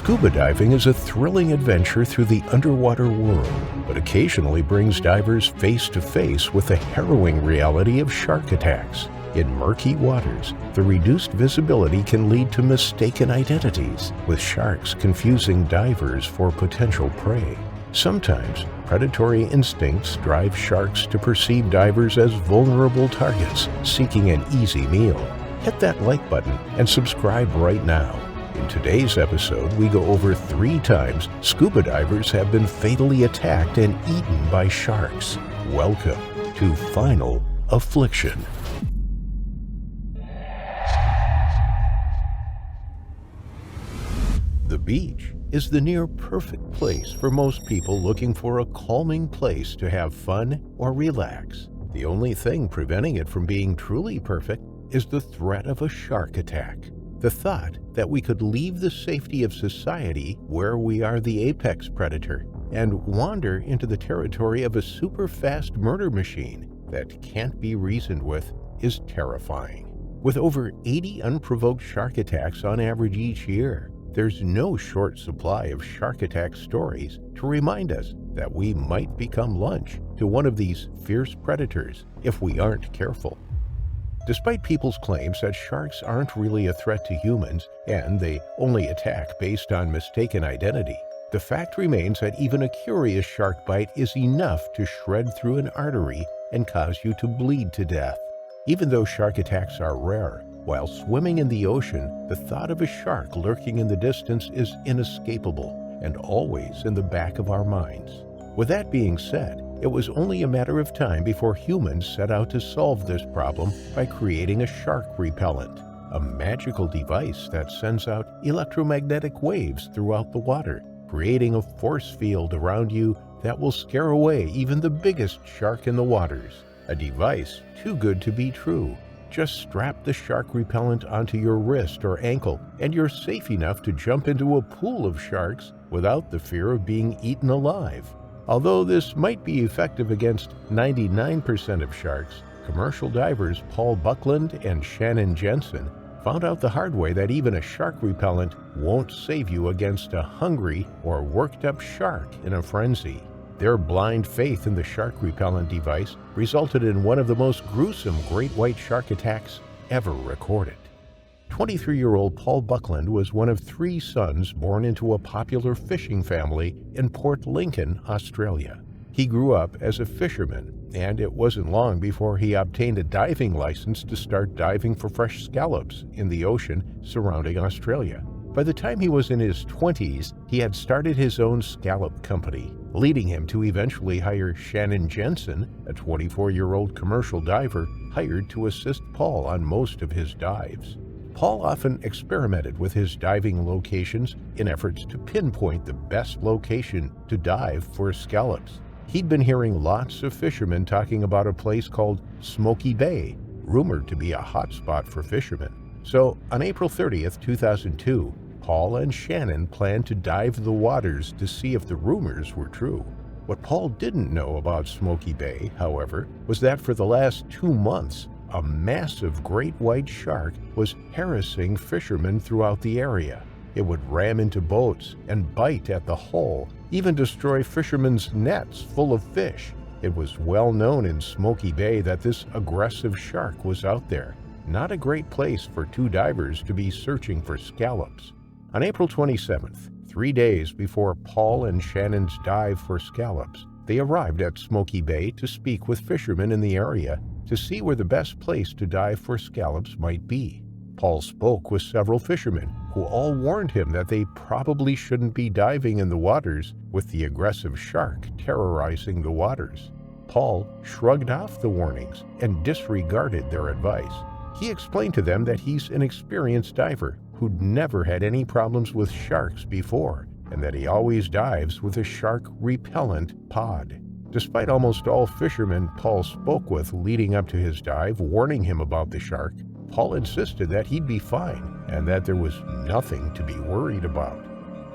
Scuba diving is a thrilling adventure through the underwater world, but occasionally brings divers face to face with the harrowing reality of shark attacks. In murky waters, the reduced visibility can lead to mistaken identities, with sharks confusing divers for potential prey. Sometimes, predatory instincts drive sharks to perceive divers as vulnerable targets, seeking an easy meal. Hit that like button and subscribe right now. In today's episode, we go over 3 times scuba divers have been fatally attacked and eaten by sharks. Welcome to Final Affliction. The beach is the near-perfect place for most people looking for a calming place to have fun or relax. The only thing preventing it from being truly perfect is the threat of a shark attack. The thought that we could leave the safety of society where we are the apex predator and wander into the territory of a super-fast murder machine that can't be reasoned with is terrifying. With over 80 unprovoked shark attacks on average each year, there's no short supply of shark attack stories to remind us that we might become lunch to one of these fierce predators if we aren't careful. Despite people's claims that sharks aren't really a threat to humans and they only attack based on mistaken identity, the fact remains that even a curious shark bite is enough to shred through an artery and cause you to bleed to death. Even though shark attacks are rare, while swimming in the ocean, the thought of a shark lurking in the distance is inescapable and always in the back of our minds. With that being said, it was only a matter of time before humans set out to solve this problem by creating a shark repellent, a magical device that sends out electromagnetic waves throughout the water, creating a force field around you that will scare away even the biggest shark in the waters. A device too good to be true. Just strap the shark repellent onto your wrist or ankle, and you're safe enough to jump into a pool of sharks without the fear of being eaten alive. Although this might be effective against 99% of sharks, commercial divers Paul Buckland and Shannon Jensen found out the hard way that even a shark repellent won't save you against a hungry or worked-up shark in a frenzy. Their blind faith in the shark repellent device resulted in one of the most gruesome great white shark attacks ever recorded. 23-year-old Paul Buckland was one of 3 sons born into a popular fishing family in Port Lincoln, Australia. He grew up as a fisherman, and it wasn't long before he obtained a diving license to start diving for fresh scallops in the ocean surrounding Australia. By the time he was in his 20s, he had started his own scallop company, leading him to eventually hire Shannon Jensen, a 24-year-old commercial diver hired to assist Paul on most of his dives. Paul often experimented with his diving locations in efforts to pinpoint the best location to dive for scallops. He'd been hearing lots of fishermen talking about a place called Smoky Bay, rumored to be a hotspot for fishermen. So, on April 30th, 2002, Paul and Shannon planned to dive the waters to see if the rumors were true. What Paul didn't know about Smoky Bay, however, was that for the last 2 months, a massive great white shark was harassing fishermen throughout the area. It would ram into boats and bite at the hull, even destroy fishermen's nets full of fish. It was well known in Smoky Bay that this aggressive shark was out there. Not a great place for 2 divers to be searching for scallops. On April 27th, 3 days before Paul and Shannon's dive for scallops, they arrived at Smoky Bay to speak with fishermen in the area to see where the best place to dive for scallops might be. Paul spoke with several fishermen who all warned him that they probably shouldn't be diving in the waters with the aggressive shark terrorizing the waters. Paul shrugged off the warnings and disregarded their advice. He explained to them that he's an experienced diver who'd never had any problems with sharks before, and that he always dives with a shark repellent pod. Despite almost all fishermen Paul spoke with leading up to his dive warning him about the shark, Paul insisted that he'd be fine and that there was nothing to be worried about.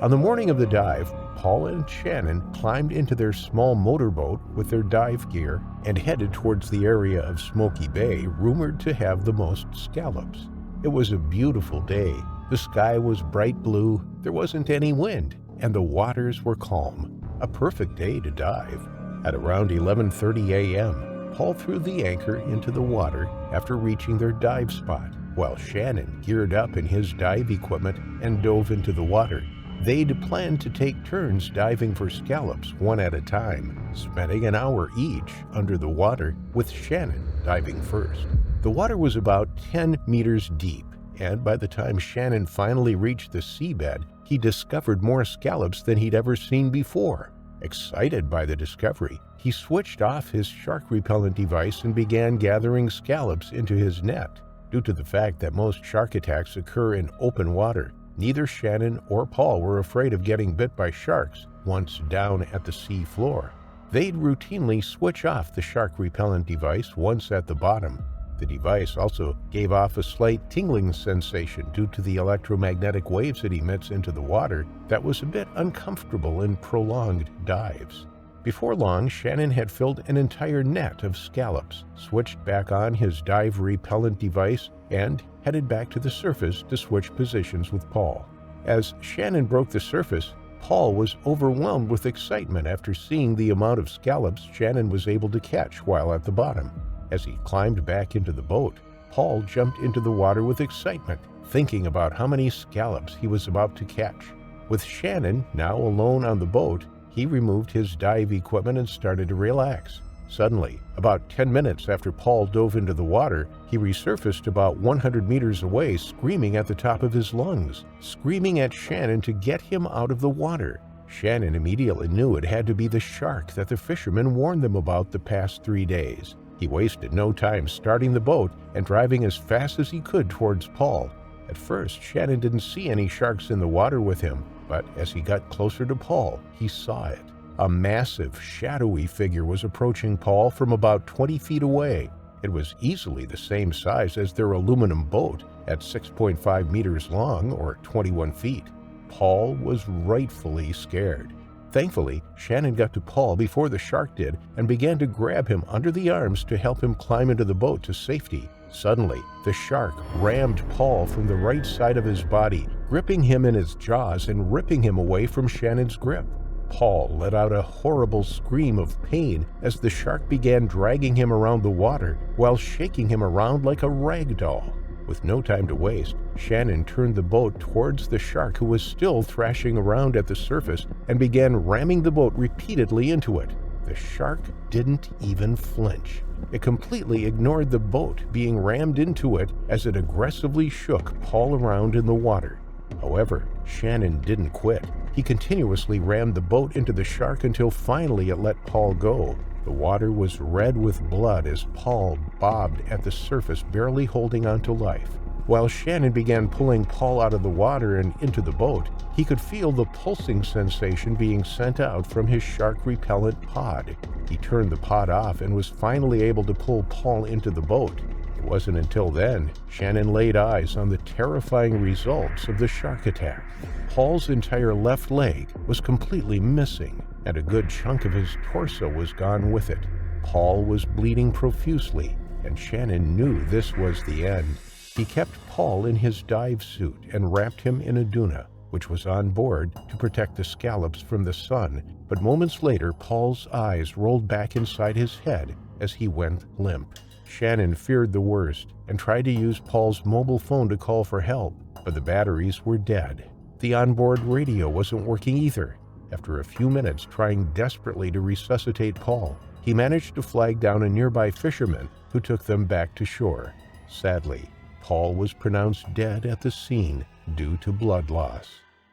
On the morning of the dive, Paul and Shannon climbed into their small motorboat with their dive gear and headed towards the area of Smoky Bay rumored to have the most scallops. It was a beautiful day, The sky was bright blue, there wasn't any wind, and the waters were calm. A perfect day to dive. At around 11:30 a.m., Paul threw the anchor into the water after reaching their dive spot, while Shannon geared up in his dive equipment and dove into the water. They'd planned to take turns diving for scallops one at a time, spending an hour each under the water, with Shannon diving first. The water was about 10 meters deep, and by the time Shannon finally reached the seabed, he discovered more scallops than he'd ever seen before. Excited by the discovery, he switched off his shark repellent device and began gathering scallops into his net. Due to the fact that most shark attacks occur in open water, neither Shannon or Paul were afraid of getting bit by sharks once down at the sea floor. They'd routinely switch off the shark repellent device once at the bottom. The device also gave off a slight tingling sensation due to the electromagnetic waves it emits into the water that was a bit uncomfortable in prolonged dives. Before long, Shannon had filled an entire net of scallops, switched back on his dive repellent device, and headed back to the surface to switch positions with Paul. As Shannon broke the surface, Paul was overwhelmed with excitement after seeing the amount of scallops Shannon was able to catch while at the bottom. As he climbed back into the boat, Paul jumped into the water with excitement, thinking about how many scallops he was about to catch. With Shannon now alone on the boat, he removed his dive equipment and started to relax. Suddenly, about 10 minutes after Paul dove into the water, he resurfaced about 100 meters away, screaming at the top of his lungs, screaming at Shannon to get him out of the water. Shannon immediately knew it had to be the shark that the fishermen warned them about the past 3 days. He wasted no time starting the boat and driving as fast as he could towards Paul. At first, Shannon didn't see any sharks in the water with him, but as he got closer to Paul, he saw it. A massive, shadowy figure was approaching Paul from about 20 feet away. It was easily the same size as their aluminum boat at 6.5 meters long, or 21 feet. Paul was rightfully scared. Thankfully, Shannon got to Paul before the shark did and began to grab him under the arms to help him climb into the boat to safety. Suddenly, the shark rammed Paul from the right side of his body, gripping him in its jaws and ripping him away from Shannon's grip. Paul let out a horrible scream of pain as the shark began dragging him around the water while shaking him around like a rag doll. With no time to waste, Shannon turned the boat towards the shark, who was still thrashing around at the surface, and began ramming the boat repeatedly into it. The shark didn't even flinch. It completely ignored the boat being rammed into it as it aggressively shook Paul around in the water. However, Shannon didn't quit. He continuously rammed the boat into the shark until finally it let Paul go. The water was red with blood as Paul bobbed at the surface, barely holding on to life. While Shannon began pulling Paul out of the water and into the boat, he could feel the pulsing sensation being sent out from his shark repellent pod. He turned the pod off and was finally able to pull Paul into the boat. It wasn't until then Shannon laid eyes on the terrifying results of the shark attack. Paul's entire left leg was completely missing, and a good chunk of his torso was gone with it. Paul was bleeding profusely, and Shannon knew this was the end. He kept Paul in his dive suit and wrapped him in a doona, which was on board to protect the scallops from the sun, but moments later Paul's eyes rolled back inside his head as he went limp. Shannon feared the worst and tried to use Paul's mobile phone to call for help, but the batteries were dead. The onboard radio wasn't working either. After a few minutes trying desperately to resuscitate Paul, he managed to flag down a nearby fisherman who took them back to shore. Sadly, Paul was pronounced dead at the scene due to blood loss.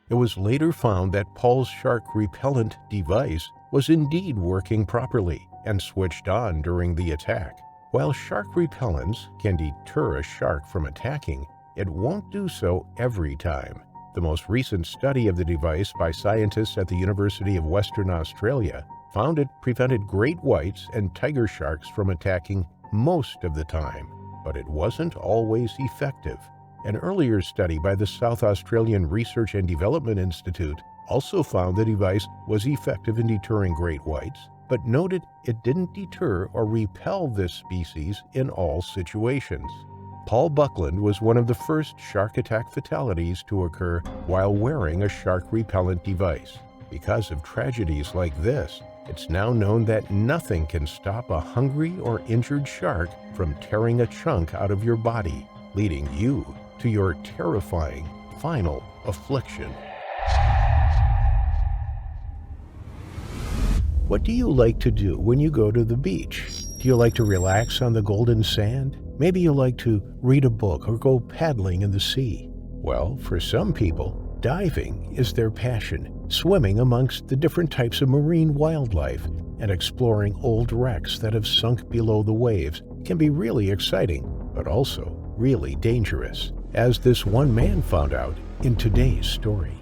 It was later found that Paul's shark repellent device was indeed working properly and switched on during the attack. While shark repellents can deter a shark from attacking, it won't do so every time. The most recent study of the device by scientists at the University of Western Australia found it prevented great whites and tiger sharks from attacking most of the time, but it wasn't always effective. An earlier study by the South Australian Research and Development Institute also found the device was effective in deterring great whites, but noted it didn't deter or repel this species in all situations. Paul Buckland was one of the first shark attack fatalities to occur while wearing a shark repellent device. Because of tragedies like this, it's now known that nothing can stop a hungry or injured shark from tearing a chunk out of your body, leading you to your terrifying final affliction. What do you like to do when you go to the beach? Do you like to relax on the golden sand? Maybe you like to read a book or go paddling in the sea. Well, for some people, diving is their passion, swimming amongst the different types of marine wildlife and exploring old wrecks that have sunk below the waves can be really exciting, but also really dangerous, as this one man found out in today's story.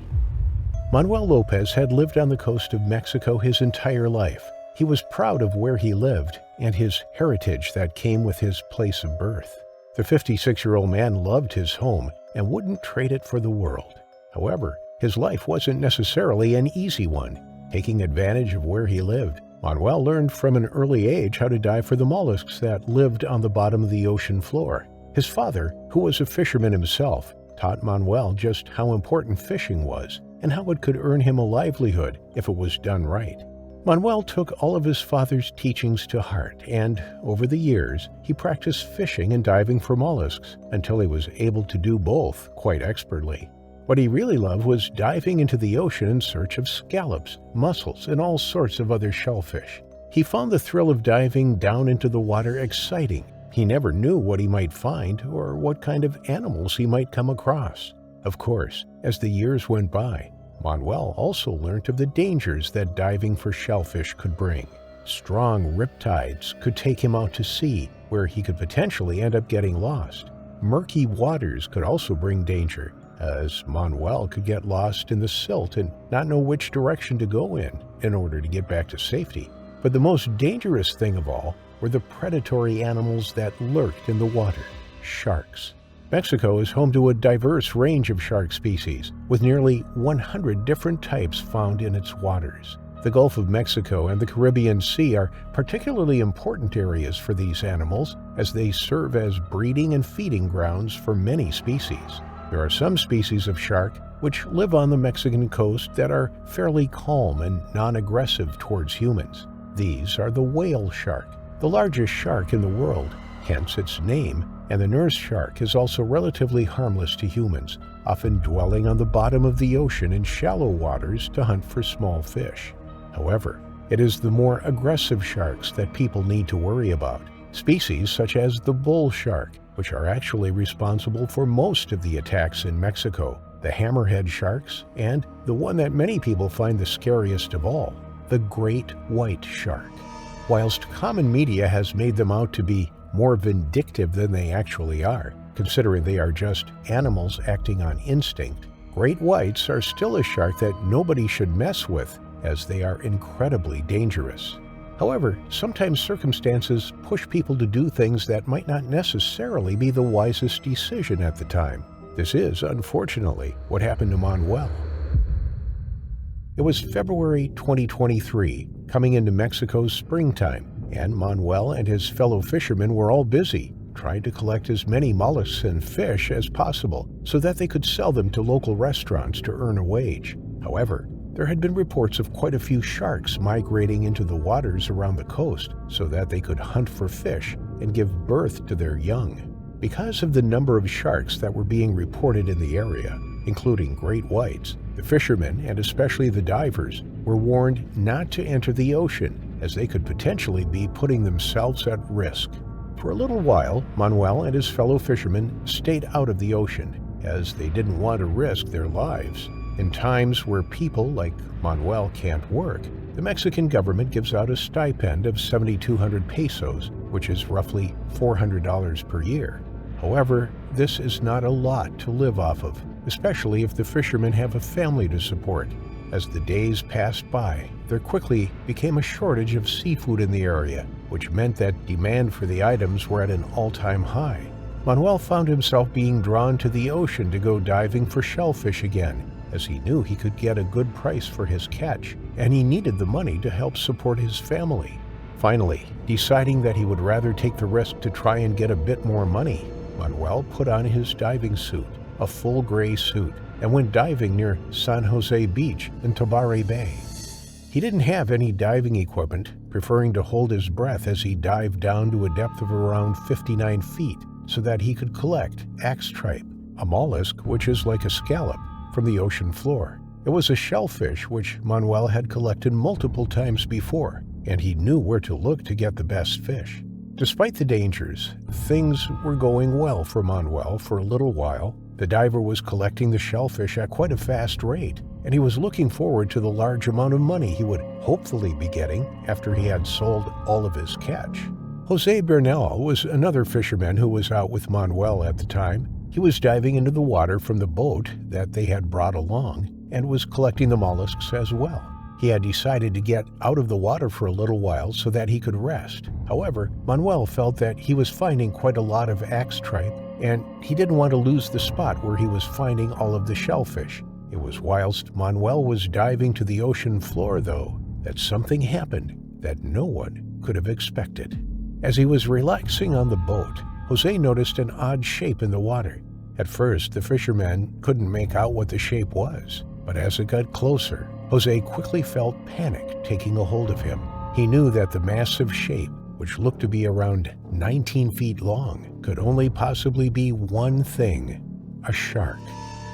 Manuel Lopez had lived on the coast of Mexico his entire life. He was proud of where he lived and his heritage that came with his place of birth. The 56-year-old man loved his home and wouldn't trade it for the world. However, his life wasn't necessarily an easy one. Taking advantage of where he lived, Manuel learned from an early age how to dive for the mollusks that lived on the bottom of the ocean floor. His father, who was a fisherman himself, taught Manuel just how important fishing was and how it could earn him a livelihood if it was done right. Manuel took all of his father's teachings to heart, and over the years, he practiced fishing and diving for mollusks until he was able to do both quite expertly. What he really loved was diving into the ocean in search of scallops, mussels, and all sorts of other shellfish. He found the thrill of diving down into the water exciting. He never knew what he might find or what kind of animals he might come across. Of course, as the years went by, Manuel also learned of the dangers that diving for shellfish could bring. Strong riptides could take him out to sea, where he could potentially end up getting lost. Murky waters could also bring danger, as Manuel could get lost in the silt and not know which direction to go in order to get back to safety. But the most dangerous thing of all were the predatory animals that lurked in the water: sharks. Mexico is home to a diverse range of shark species, with nearly 100 different types found in its waters. The Gulf of Mexico and the Caribbean Sea are particularly important areas for these animals, as they serve as breeding and feeding grounds for many species. There are some species of shark which live on the Mexican coast that are fairly calm and non-aggressive towards humans. These are the whale shark, the largest shark in the world, hence its name, and the nurse shark is also relatively harmless to humans, often dwelling on the bottom of the ocean in shallow waters to hunt for small fish. However, it is the more aggressive sharks that people need to worry about. Species such as the bull shark, which are actually responsible for most of the attacks in Mexico, the hammerhead sharks, and the one that many people find the scariest of all, the great white shark. Whilst common media has made them out to be more vindictive than they actually are, considering they are just animals acting on instinct, great whites are still a shark that nobody should mess with, as they are incredibly dangerous. However, sometimes circumstances push people to do things that might not necessarily be the wisest decision at the time. This is, unfortunately, what happened to Manuel. It was February 2023, coming into Mexico's springtime, and Manuel and his fellow fishermen were all busy, trying to collect as many mollusks and fish as possible so that they could sell them to local restaurants to earn a wage. However, there had been reports of quite a few sharks migrating into the waters around the coast so that they could hunt for fish and give birth to their young. Because of the number of sharks that were being reported in the area, including great whites, the fishermen, and especially the divers, were warned not to enter the ocean, as they could potentially be putting themselves at risk. For a little while, Manuel and his fellow fishermen stayed out of the ocean, as they didn't want to risk their lives. In times where people like Manuel can't work, the Mexican government gives out a stipend of 7,200 pesos, which is roughly $400 per year. However, this is not a lot to live off of, especially if the fishermen have a family to support. As the days passed by, there quickly became a shortage of seafood in the area, which meant that demand for the items were at an all-time high. Manuel found himself being drawn to the ocean to go diving for shellfish again, as he knew he could get a good price for his catch, and he needed the money to help support his family. Finally, deciding that he would rather take the risk to try and get a bit more money, Manuel put on his diving suit, a full gray suit, and went diving near San Jose Beach in Tabare Bay. He didn't have any diving equipment, preferring to hold his breath as he dived down to a depth of around 59 feet so that he could collect axe tripe, a mollusk which is like a scallop, from the ocean floor. It was a shellfish which Manuel had collected multiple times before, and he knew where to look to get the best fish. Despite the dangers, things were going well for Manuel for a little while. The diver was collecting the shellfish at quite a fast rate, and he was looking forward to the large amount of money he would hopefully be getting after he had sold all of his catch. Jose Bernal was another fisherman who was out with Manuel at the time. He was diving into the water from the boat that they had brought along and was collecting the mollusks as well. He had decided to get out of the water for a little while so that he could rest. However, Manuel felt that he was finding quite a lot of axe tripe, and he didn't want to lose the spot where he was finding all of the shellfish. It was whilst Manuel was diving to the ocean floor, though, that something happened that no one could have expected. As he was relaxing on the boat, Jose noticed an odd shape in the water. At first, the fisherman couldn't make out what the shape was, but as it got closer, Jose quickly felt panic taking a hold of him. He knew that the massive shape, which looked to be around 19 feet long, could only possibly be one thing: a shark.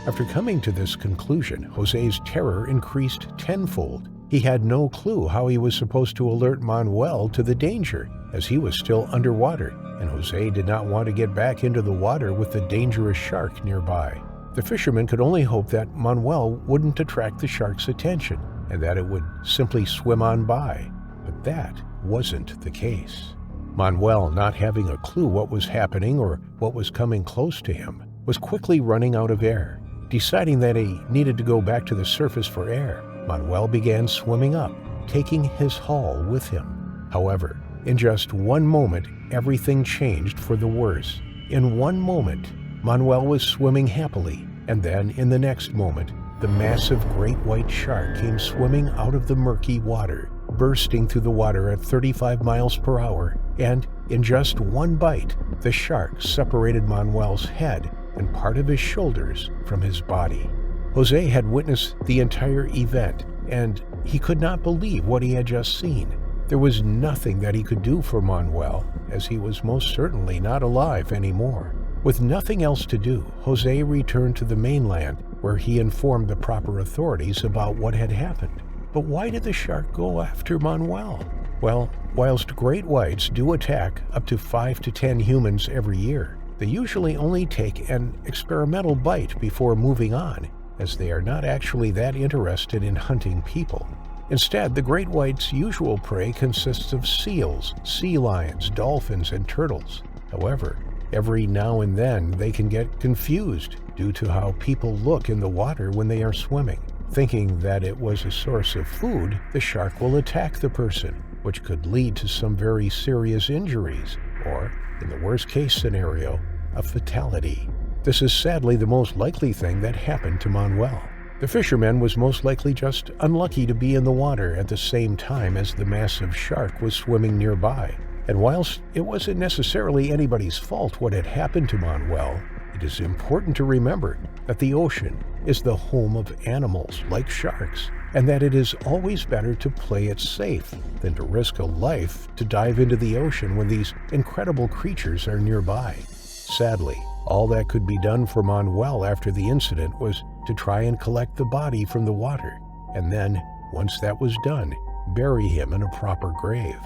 After coming to this conclusion, Jose's terror increased tenfold. He had no clue how he was supposed to alert Manuel to the danger, as he was still underwater, and Jose did not want to get back into the water with the dangerous shark nearby. The fisherman could only hope that Manuel wouldn't attract the shark's attention, and that it would simply swim on by. But that wasn't the case. Manuel, not having a clue what was happening or what was coming close to him, was quickly running out of air. Deciding that he needed to go back to the surface for air, Manuel began swimming up, taking his haul with him. However, in just one moment, everything changed for the worse. In one moment, Manuel was swimming happily, and then in the next moment, the massive great white shark came swimming out of the murky water, bursting through the water at 35 miles per hour, and in just one bite, the shark separated Manuel's head and part of his shoulders from his body. Jose had witnessed the entire event, and he could not believe what he had just seen. There was nothing that he could do for Manuel, as he was most certainly not alive anymore. With nothing else to do, Jose returned to the mainland, where he informed the proper authorities about what had happened. But why did the shark go after Manuel? Well, whilst great whites do attack up to 5 to 10 humans every year, they usually only take an experimental bite before moving on, as they are not actually that interested in hunting people. Instead, the great white's usual prey consists of seals, sea lions, dolphins, and turtles. However, every now and then they can get confused due to how people look in the water when they are swimming. Thinking that it was a source of food, the shark will attack the person, which could lead to some very serious injuries, or, in the worst case scenario, a fatality. This is sadly the most likely thing that happened to Manuel. The fisherman was most likely just unlucky to be in the water at the same time as the massive shark was swimming nearby. And whilst it wasn't necessarily anybody's fault what had happened to Manuel, it is important to remember that the ocean is the home of animals like sharks, and that it is always better to play it safe than to risk a life to dive into the ocean when these incredible creatures are nearby. Sadly, all that could be done for Manuel after the incident was to try and collect the body from the water, and then, once that was done, bury him in a proper grave.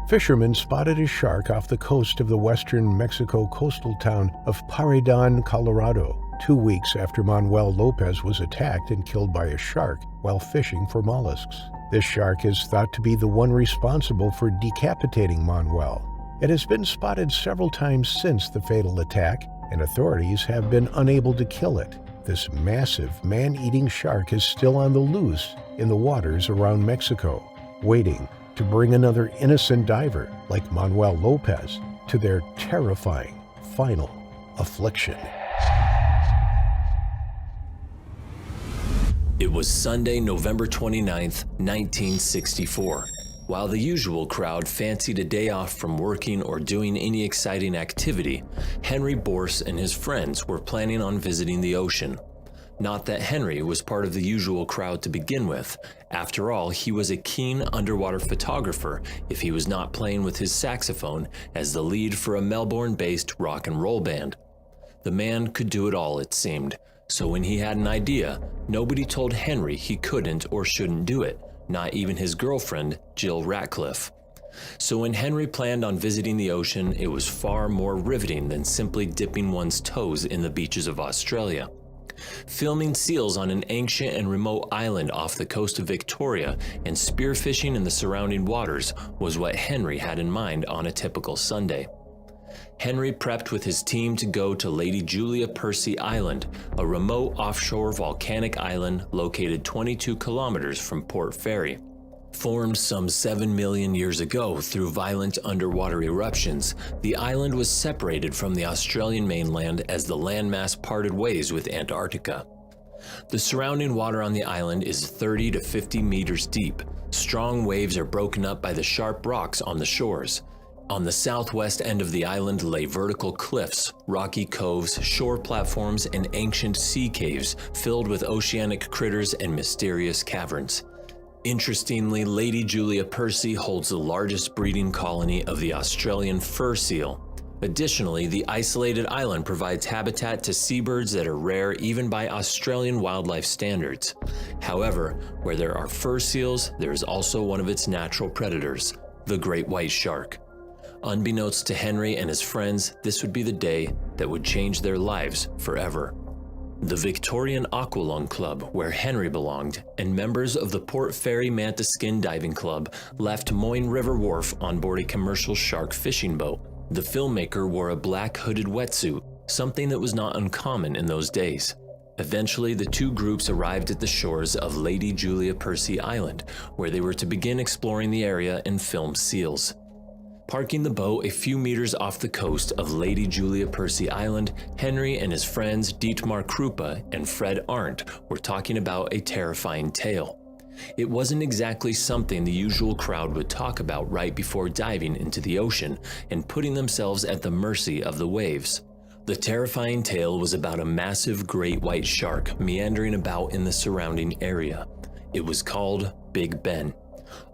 Fishermen spotted a shark off the coast of the western Mexico coastal town of Paredon, Colorado, 2 weeks after Manuel Lopez was attacked and killed by a shark while fishing for mollusks. This shark is thought to be the one responsible for decapitating Manuel. It has been spotted several times since the fatal attack, and authorities have been unable to kill it. This massive man-eating shark is still on the loose in the waters around Mexico, waiting to bring another innocent diver like Manuel Lopez to their terrifying final affliction. It was Sunday, November 29th, 1964. While the usual crowd fancied a day off from working or doing any exciting activity, Henri Bource and his friends were planning on visiting the ocean. Not that Henri was part of the usual crowd to begin with. After all, he was a keen underwater photographer if he was not playing with his saxophone as the lead for a Melbourne-based rock and roll band. The man could do it all, it seemed, so when he had an idea, nobody told Henri he couldn't or shouldn't do it, not even his girlfriend, Jill Ratcliffe. So when Henri planned on visiting the ocean, it was far more riveting than simply dipping one's toes in the beaches of Australia. Filming seals on an ancient and remote island off the coast of Victoria and spearfishing in the surrounding waters was what Henri had in mind on a typical Sunday. Henri prepped with his team to go to Lady Julia Percy Island, a remote offshore volcanic island located 22 kilometers from Port Fairy. Formed some 7 million years ago through violent underwater eruptions, the island was separated from the Australian mainland as the landmass parted ways with Antarctica. The surrounding water on the island is 30 to 50 meters deep. Strong waves are broken up by the sharp rocks on the shores. On the southwest end of the island lay vertical cliffs, rocky coves, shore platforms, and ancient sea caves filled with oceanic critters and mysterious caverns. Interestingly, Lady Julia Percy holds the largest breeding colony of the Australian fur seal. Additionally, the isolated island provides habitat to seabirds that are rare even by Australian wildlife standards. However, where there are fur seals, there is also one of its natural predators, the great white shark. Unbeknownst to Henri and his friends, this would be the day that would change their lives forever. The Victorian Aqualung Club, where Henri belonged, and members of the Port Fairy Manta Skin Diving Club left Moyne River Wharf on board a commercial shark fishing boat. The filmmaker wore a black hooded wetsuit, something that was not uncommon in those days. Eventually, the two groups arrived at the shores of Lady Julia Percy Island, where they were to begin exploring the area and film seals. Parking the boat a few meters off the coast of Lady Julia Percy Island, Henri and his friends Dietmar Krupa and Fred Arndt were talking about a terrifying tale. It wasn't exactly something the usual crowd would talk about right before diving into the ocean and putting themselves at the mercy of the waves. The terrifying tale was about a massive great white shark meandering about in the surrounding area. It was called Big Ben.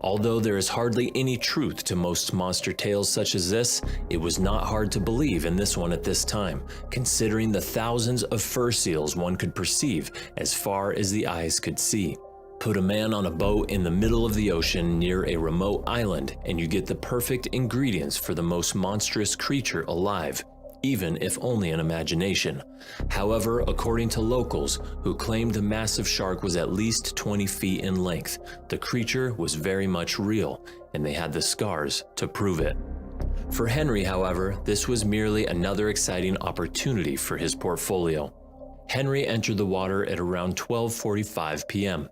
Although there is hardly any truth to most monster tales such as this, it was not hard to believe in this one at this time, considering the thousands of fur seals one could perceive as far as the eyes could see. Put a man on a boat in the middle of the ocean near a remote island, and you get the perfect ingredients for the most monstrous creature alive, even if only in imagination. However, according to locals who claimed the massive shark was at least 20 feet in length, the creature was very much real, and they had the scars to prove it. For Henri, however, this was merely another exciting opportunity for his portfolio. Henri entered the water at around 12:45 p.m.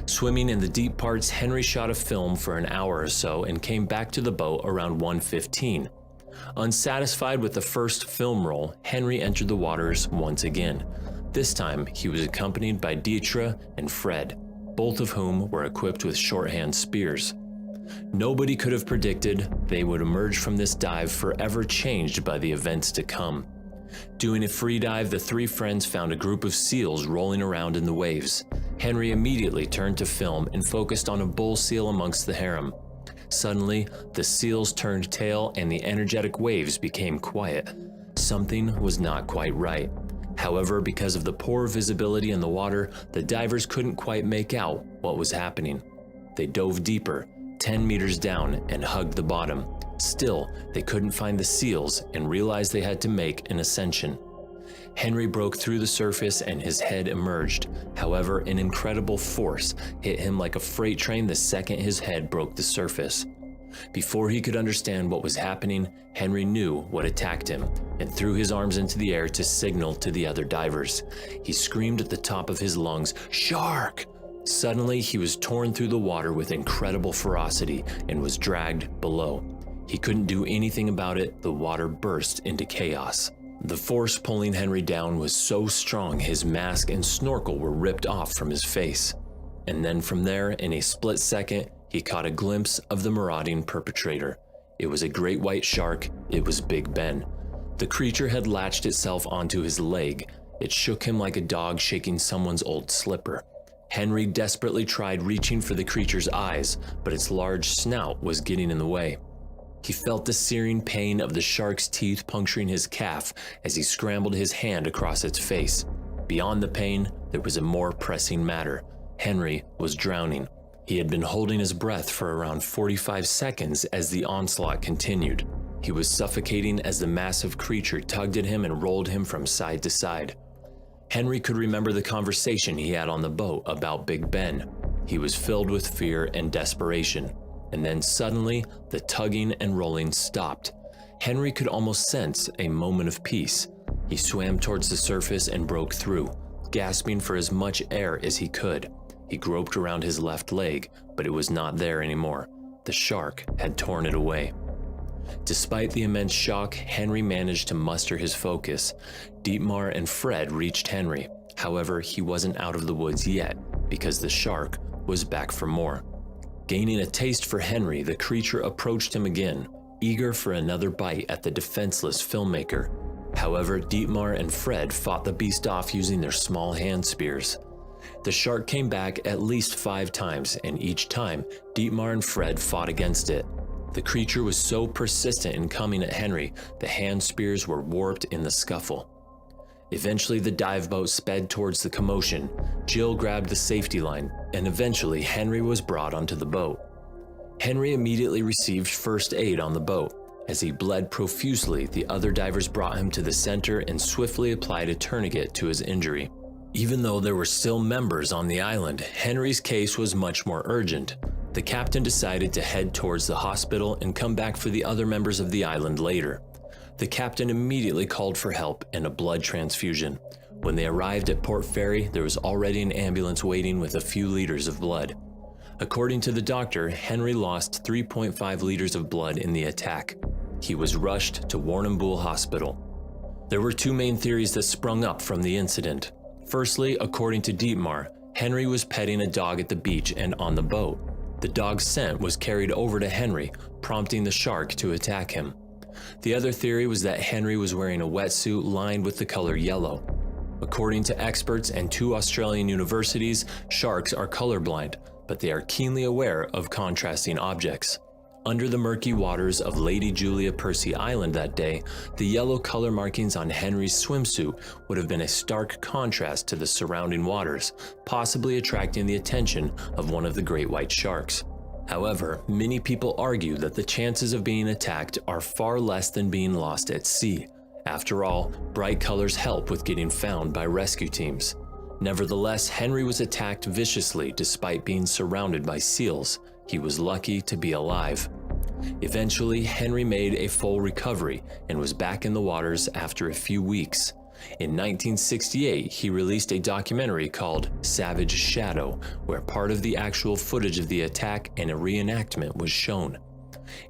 Swimming in the deep parts, Henri shot a film for an hour or so and came back to the boat around 1:15. Unsatisfied with the first film roll, Henri entered the waters once again. This time, he was accompanied by Dietra and Fred, both of whom were equipped with shorthand spears. Nobody could have predicted they would emerge from this dive forever changed by the events to come. Doing a free dive, the three friends found a group of seals rolling around in the waves. Henri immediately turned to film and focused on a bull seal amongst the harem. Suddenly, the seals turned tail and the energetic waves became quiet. Something was not quite right. However, because of the poor visibility in the water, the divers couldn't quite make out what was happening. They dove deeper, 10 meters down, and hugged the bottom. Still, they couldn't find the seals and realized they had to make an ascension. Henri broke through the surface and his head emerged. However, an incredible force hit him like a freight train the second his head broke the surface. Before he could understand what was happening, Henri knew what attacked him and threw his arms into the air to signal to the other divers. He screamed at the top of his lungs, "Shark!" Suddenly, he was torn through the water with incredible ferocity and was dragged below. He couldn't do anything about it. The water burst into chaos. The force pulling Henri down was so strong his mask and snorkel were ripped off from his face. And then from there, in a split second, he caught a glimpse of the marauding perpetrator. It was a great white shark. It was Big Ben. The creature had latched itself onto his leg. It shook him like a dog shaking someone's old slipper. Henri desperately tried reaching for the creature's eyes, but its large snout was getting in the way. He felt the searing pain of the shark's teeth puncturing his calf as he scrambled his hand across its face. Beyond the pain, there was a more pressing matter. Henri was drowning. He had been holding his breath for around 45 seconds as the onslaught continued. He was suffocating as the massive creature tugged at him and rolled him from side to side. Henri could remember the conversation he had on the boat about Big Ben. He was filled with fear and desperation. And then suddenly, the tugging and rolling stopped. Henri could almost sense a moment of peace. He swam towards the surface and broke through, gasping for as much air as he could. He groped around his left leg, but it was not there anymore. The shark had torn it away. Despite the immense shock, Henri managed to muster his focus. Dietmar and Fred reached Henri. However, he wasn't out of the woods yet, because the shark was back for more. Gaining a taste for Henri, the creature approached him again, eager for another bite at the defenseless filmmaker. However, Dietmar and Fred fought the beast off using their small hand spears. The shark came back at least 5 times, and each time, Dietmar and Fred fought against it. The creature was so persistent in coming at Henri, the hand spears were warped in the scuffle. Eventually, the dive boat sped towards the commotion. Jill grabbed the safety line, and eventually Henri was brought onto the boat. Henri immediately received first aid on the boat. As he bled profusely, the other divers brought him to the center and swiftly applied a tourniquet to his injury. Even though there were still members on the island, Henri's case was much more urgent. The captain decided to head towards the hospital and come back for the other members of the island later. The captain immediately called for help and a blood transfusion. When they arrived at Port Fairy, there was already an ambulance waiting with a few liters of blood. According to the doctor, Henri lost 3.5 liters of blood in the attack. He was rushed to Warrnambool Hospital. There were 2 main theories that sprung up from the incident. Firstly, according to Dietmar, Henri was petting a dog at the beach and on the boat. The dog's scent was carried over to Henri, prompting the shark to attack him. The other theory was that Henri was wearing a wetsuit lined with the color yellow. According to experts and 2 Australian universities, sharks are colorblind, but they are keenly aware of contrasting objects. Under the murky waters of Lady Julia Percy Island that day, the yellow color markings on Henri's swimsuit would have been a stark contrast to the surrounding waters, possibly attracting the attention of one of the great white sharks. However, many people argue that the chances of being attacked are far less than being lost at sea. After all, bright colors help with getting found by rescue teams. Nevertheless, Henri was attacked viciously despite being surrounded by seals. He was lucky to be alive. Eventually, Henri made a full recovery and was back in the waters after a few weeks. In 1968, he released a documentary called Savage Shadow, where part of the actual footage of the attack and a reenactment was shown.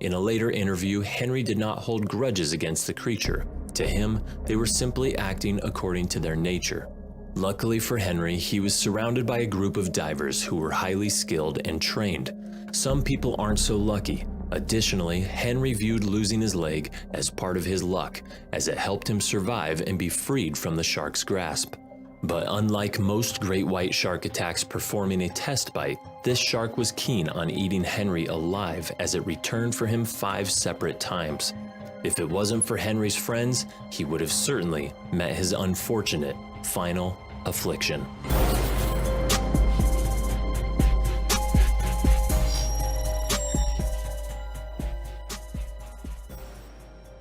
In a later interview, Henri did not hold grudges against the creature. To him, they were simply acting according to their nature. Luckily for Henri, he was surrounded by a group of divers who were highly skilled and trained. Some people aren't so lucky. Additionally, Henri viewed losing his leg as part of his luck, as it helped him survive and be freed from the shark's grasp. But unlike most great white shark attacks performing a test bite, this shark was keen on eating Henri alive as it returned for him 5 separate times. If it wasn't for Henri's friends, he would have certainly met his unfortunate final affliction.